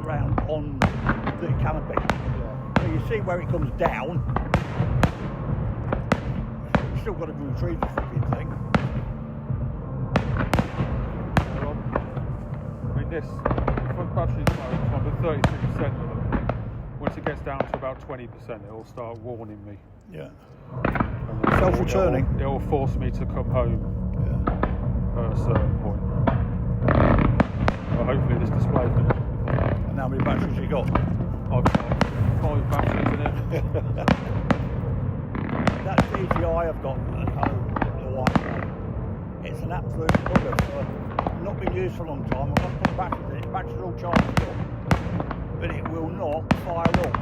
round on the canopy. Yeah. So you see where it comes down. You've still got to retrieve the fucking thing. I mean, this front battery's on the 33% of them. Once it gets down to about 20%, it'll start warning me. Yeah. Self-returning. It'll force me to come home at a certain point. But hopefully this display finishes before that. And how many batteries you got? I've got 5 batteries in it. That DJI I've got at home, the white one, it's an absolute bugger. Not been used for a long time. I've got to put batteries in it. Batteries are all charged up, but it will not fire up.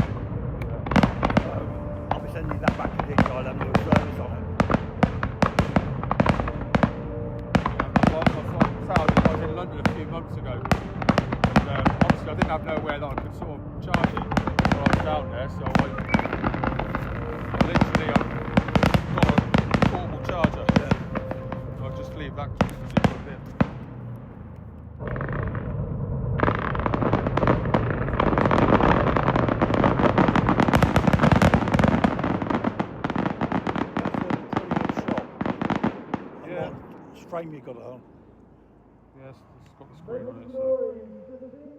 I'll be sending that back to DJI and do a service on it. I was in London a few months ago, and obviously I didn't have nowhere that I could sort of charge it while I was down there, so I've got a portable charger. So I'll just leave that completely plugged in. Frame you got it on. Yes, it's got the screen on it. So.